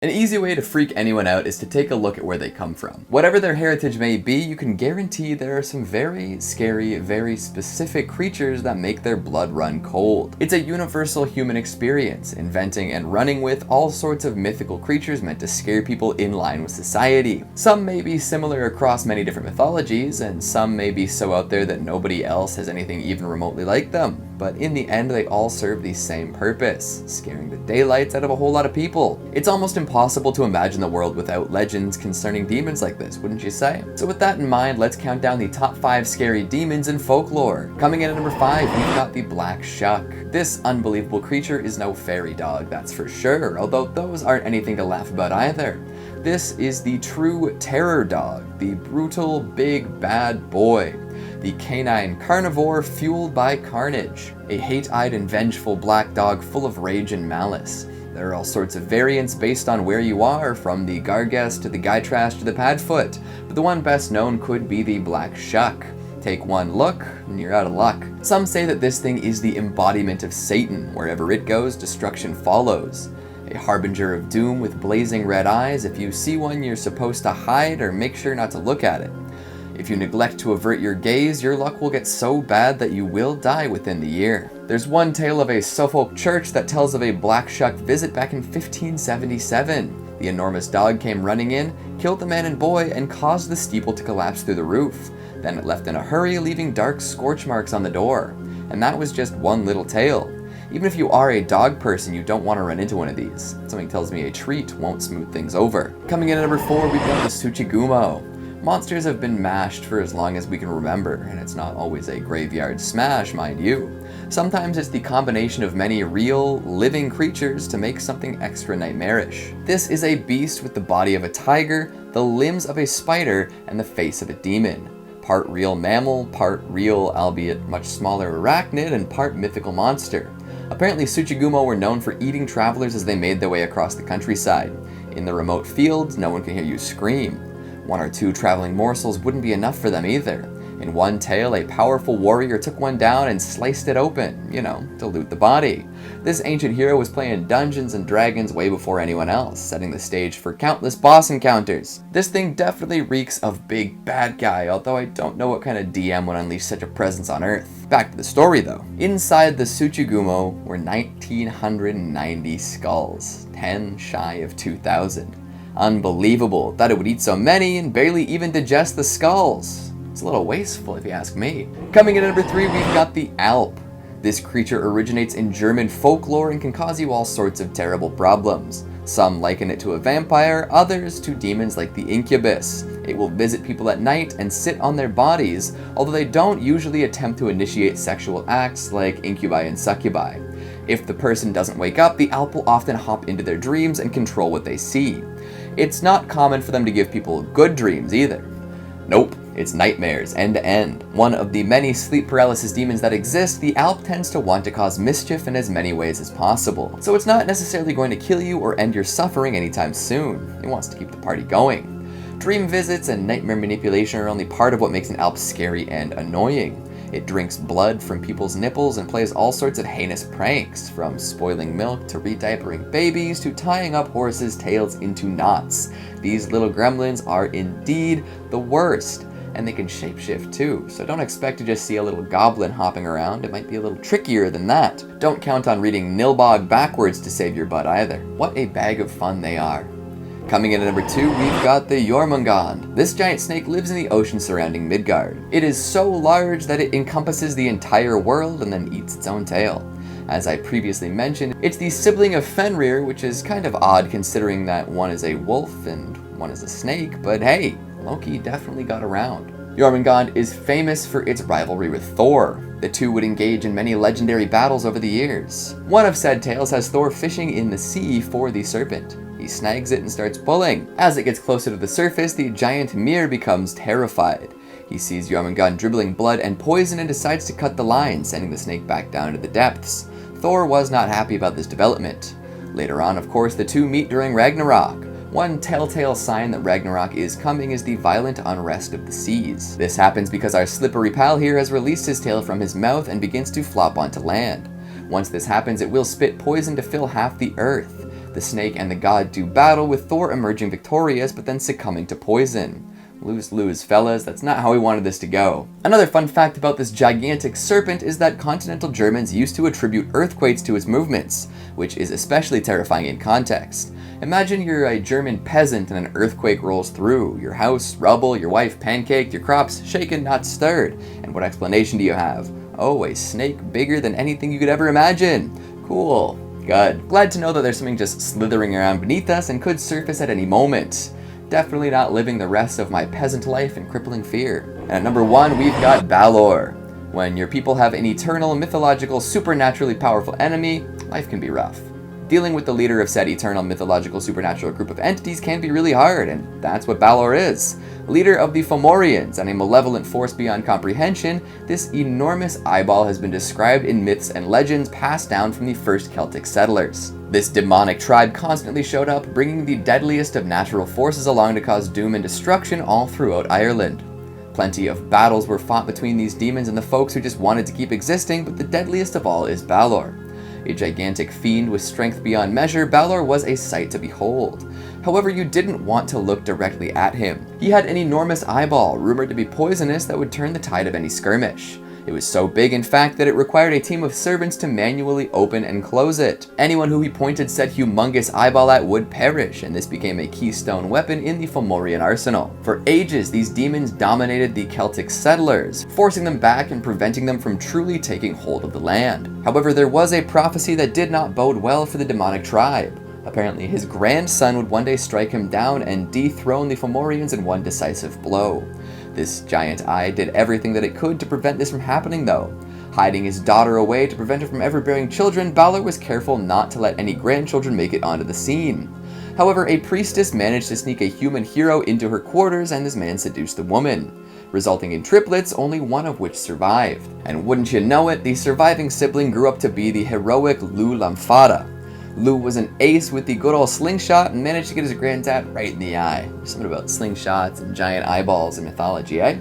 An easy way to freak anyone out is to take a look at where they come from. Whatever their heritage may be, you can guarantee there are some very scary, very specific creatures that make their blood run cold. It's a universal human experience, inventing and running with all sorts of mythical creatures meant to scare people in line with society. Some may be similar across many different mythologies, and some may be so out there that nobody else has anything even remotely like them. But in the end, they all serve the same purpose, scaring the daylights out of a whole lot of people. It's almost impossible to imagine the world without legends concerning demons like this, wouldn't you say? So with that in mind, let's count down the top 5 scary demons in folklore. Coming in at number 5, we've got the Black Shuck. This unbelievable creature is no fairy dog, that's for sure, although those aren't anything to laugh about either. This is the true terror dog, the brutal, big, bad boy. The canine carnivore fueled by carnage, a hate-eyed and vengeful black dog full of rage and malice. There are all sorts of variants based on where you are, from the Gargess to the Gytrash to the Padfoot, but the one best known could be the Black Shuck. Take one look, and you're out of luck. Some say that this thing is the embodiment of Satan. Wherever it goes, destruction follows. A harbinger of doom with blazing red eyes. If you see one, you're supposed to hide or make sure not to look at it. If you neglect to avert your gaze, your luck will get so bad that you will die within the year. There's one tale of a Suffolk church that tells of a Black Shuck visit back in 1577. The enormous dog came running in, killed the man and boy, and caused the steeple to collapse through the roof. Then it left in a hurry, leaving dark scorch marks on the door. And that was just one little tale. Even if you are a dog person, you don't want to run into one of these. Something tells me a treat won't smooth things over. Coming in at number 4, we've got the Tsuchigumo. Monsters have been mashed for as long as we can remember, and it's not always a graveyard smash, mind you. Sometimes it's the combination of many real, living creatures to make something extra nightmarish. This is a beast with the body of a tiger, the limbs of a spider, and the face of a demon. Part real mammal, part real, albeit much smaller arachnid, and part mythical monster. Apparently Tsuchigumo were known for eating travelers as they made their way across the countryside. In the remote fields, no one can hear you scream. 1 or 2 traveling morsels wouldn't be enough for them either. In one tale, a powerful warrior took one down and sliced it open, to loot the body. This ancient hero was playing Dungeons and Dragons way before anyone else, setting the stage for countless boss encounters. This thing definitely reeks of big bad guy, although I don't know what kind of DM would unleash such a presence on Earth. Back to the story though. Inside the Tsuchigumo were 1,990 skulls, 10 shy of 2,000. Unbelievable that it would eat so many and barely even digest the skulls. It's a little wasteful if you ask me. Coming in at number 3, we've got the Alp. This creature originates in German folklore and can cause you all sorts of terrible problems. Some liken it to a vampire, others to demons like the incubus. It will visit people at night and sit on their bodies, although they don't usually attempt to initiate sexual acts like incubi and succubi. If the person doesn't wake up, the Alp will often hop into their dreams and control what they see. It's not common for them to give people good dreams either. Nope, it's nightmares end to end. One of the many sleep paralysis demons that exist, the Alp tends to want to cause mischief in as many ways as possible. So it's not necessarily going to kill you or end your suffering anytime soon. It wants to keep the party going. Dream visits and nightmare manipulation are only part of what makes an Alp scary and annoying. It drinks blood from people's nipples and plays all sorts of heinous pranks, from spoiling milk to rediapering babies to tying up horses' tails into knots. These little gremlins are indeed the worst, and they can shapeshift too, so don't expect to just see a little goblin hopping around. It might be a little trickier than that. Don't count on reading Nilbog backwards to save your butt either. What a bag of fun they are. Coming in at number 2, we've got the Jormungandr. This giant snake lives in the ocean surrounding Midgard. It is so large that it encompasses the entire world and then eats its own tail. As I previously mentioned, it's the sibling of Fenrir, which is kind of odd considering that one is a wolf and one is a snake, but hey, Loki definitely got around. Jormungandr is famous for its rivalry with Thor. The two would engage in many legendary battles over the years. One of said tales has Thor fishing in the sea for the serpent. He snags it and starts pulling. As it gets closer to the surface, the giant Mir becomes terrified. He sees Jormungandr dribbling blood and poison and decides to cut the line, sending the snake back down to the depths. Thor was not happy about this development. Later on, of course, the two meet during Ragnarok. One telltale sign that Ragnarok is coming is the violent unrest of the seas. This happens because our slippery pal here has released his tail from his mouth and begins to flop onto land. Once this happens, it will spit poison to fill half the earth. The snake and the god do battle, with Thor emerging victorious but then succumbing to poison. Lose, fellas, that's not how we wanted this to go. Another fun fact about this gigantic serpent is that continental Germans used to attribute earthquakes to its movements, which is especially terrifying in context. Imagine you're a German peasant and an earthquake rolls through. Your house, rubble, your wife pancaked, your crops shaken, not stirred. And what explanation do you have? Oh, a snake bigger than anything you could ever imagine. Cool. Good. Glad to know that there's something just slithering around beneath us and could surface at any moment. Definitely not living the rest of my peasant life in crippling fear. And at number 1, we've got Balor. When your people have an eternal, mythological, supernaturally powerful enemy, life can be rough. Dealing with the leader of said eternal, mythological, supernatural group of entities can be really hard, and that's what Balor is. Leader of the Fomorians and a malevolent force beyond comprehension, this enormous eyeball has been described in myths and legends passed down from the first Celtic settlers. This demonic tribe constantly showed up, bringing the deadliest of natural forces along to cause doom and destruction all throughout Ireland. Plenty of battles were fought between these demons and the folks who just wanted to keep existing, but the deadliest of all is Balor. A gigantic fiend with strength beyond measure, Balor was a sight to behold. However, you didn't want to look directly at him. He had an enormous eyeball, rumored to be poisonous, that would turn the tide of any skirmish. It was so big, in fact, that it required a team of servants to manually open and close it. Anyone who he pointed said humongous eyeball at would perish, and this became a keystone weapon in the Fomorian arsenal. For ages, these demons dominated the Celtic settlers, forcing them back and preventing them from truly taking hold of the land. However, there was a prophecy that did not bode well for the demonic tribe. Apparently, his grandson would one day strike him down and dethrone the Fomorians in one decisive blow. This giant eye did everything that it could to prevent this from happening, though. Hiding his daughter away to prevent her from ever bearing children, Balor was careful not to let any grandchildren make it onto the scene. However, a priestess managed to sneak a human hero into her quarters, and this man seduced the woman, resulting in triplets, only one of which survived. And wouldn't you know it, the surviving sibling grew up to be the heroic Lou Lamfada. Lou was an ace with the good old slingshot and managed to get his granddad right in the eye. There's something about slingshots and giant eyeballs in mythology, eh?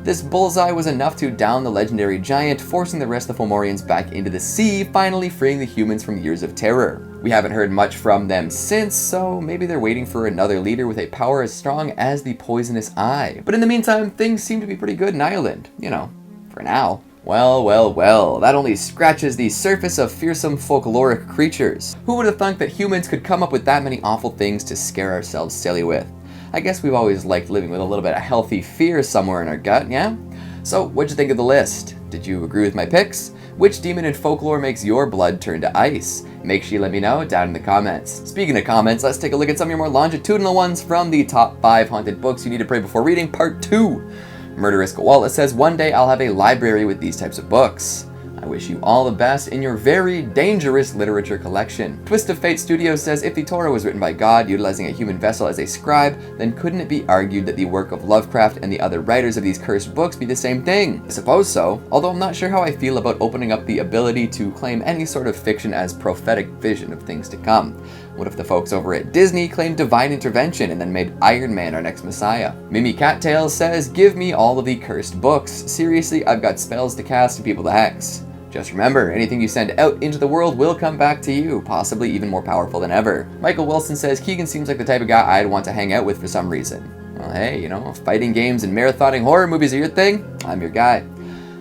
This bullseye was enough to down the legendary giant, forcing the rest of the Fomorians back into the sea, finally freeing the humans from years of terror. We haven't heard much from them since, so maybe they're waiting for another leader with a power as strong as the poisonous eye. But in the meantime, things seem to be pretty good in Ireland, you know, for now. Well, that only scratches the surface of fearsome folkloric creatures. Who would have thunk that humans could come up with that many awful things to scare ourselves silly with? I guess we've always liked living with a little bit of healthy fear somewhere in our gut, yeah? So, what'd you think of the list? Did you agree with my picks? Which demon in folklore makes your blood turn to ice? Make sure you let me know down in the comments. Speaking of comments, let's take a look at some of your more longitudinal ones from the top 5 haunted books you need to pray before reading, part 2. Murderous Koala says, one day I'll have a library with these types of books. I wish you all the best in your very dangerous literature collection. Twist of Fate Studios says, if the Torah was written by God utilizing a human vessel as a scribe, then couldn't it be argued that the work of Lovecraft and the other writers of these cursed books be the same thing? I suppose so, although I'm not sure how I feel about opening up the ability to claim any sort of fiction as prophetic vision of things to come. What if the folks over at Disney claimed divine intervention and then made Iron Man our next messiah? Mimi Cattails says, give me all of the cursed books. Seriously, I've got spells to cast and people to hex. Just remember, anything you send out into the world will come back to you, possibly even more powerful than ever. Michael Wilson says, Keegan seems like the type of guy I'd want to hang out with for some reason. Well, hey, you know, if fighting games and marathoning horror movies are your thing, I'm your guy.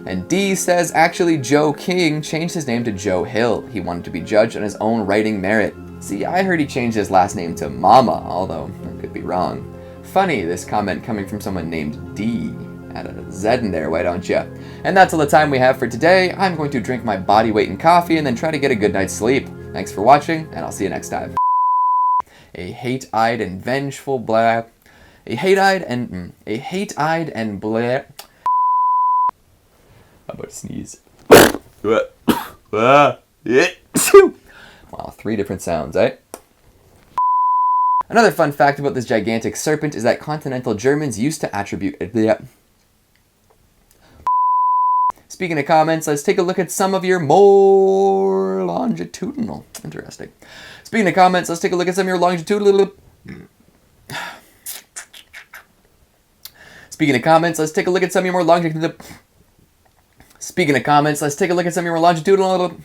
And D says, actually, Joe King changed his name to Joe Hill. He wanted to be judged on his own writing merit. See, I heard he changed his last name to Mama, although I could be wrong. Funny, this comment coming from someone named D. Add a Z in there, why don't ya? And that's all the time we have for today. I'm going to drink my body weight in coffee and then try to get a good night's sleep. Thanks for watching, and I'll see you next time. A hate-eyed and vengeful blah. A hate-eyed and blah. How about a sneeze? Wow, 3 different sounds, eh? Another fun fact about this gigantic serpent is that continental Germans used to attribute it. Speaking of comments, let's take a look at some of your more longitudinal. Interesting. Speaking of comments, let's take a look at some of your longitudinal. Speaking of comments, let's take a look at some of your more longitudinal. Speaking of comments, let's take a look at some of your more longitudinal.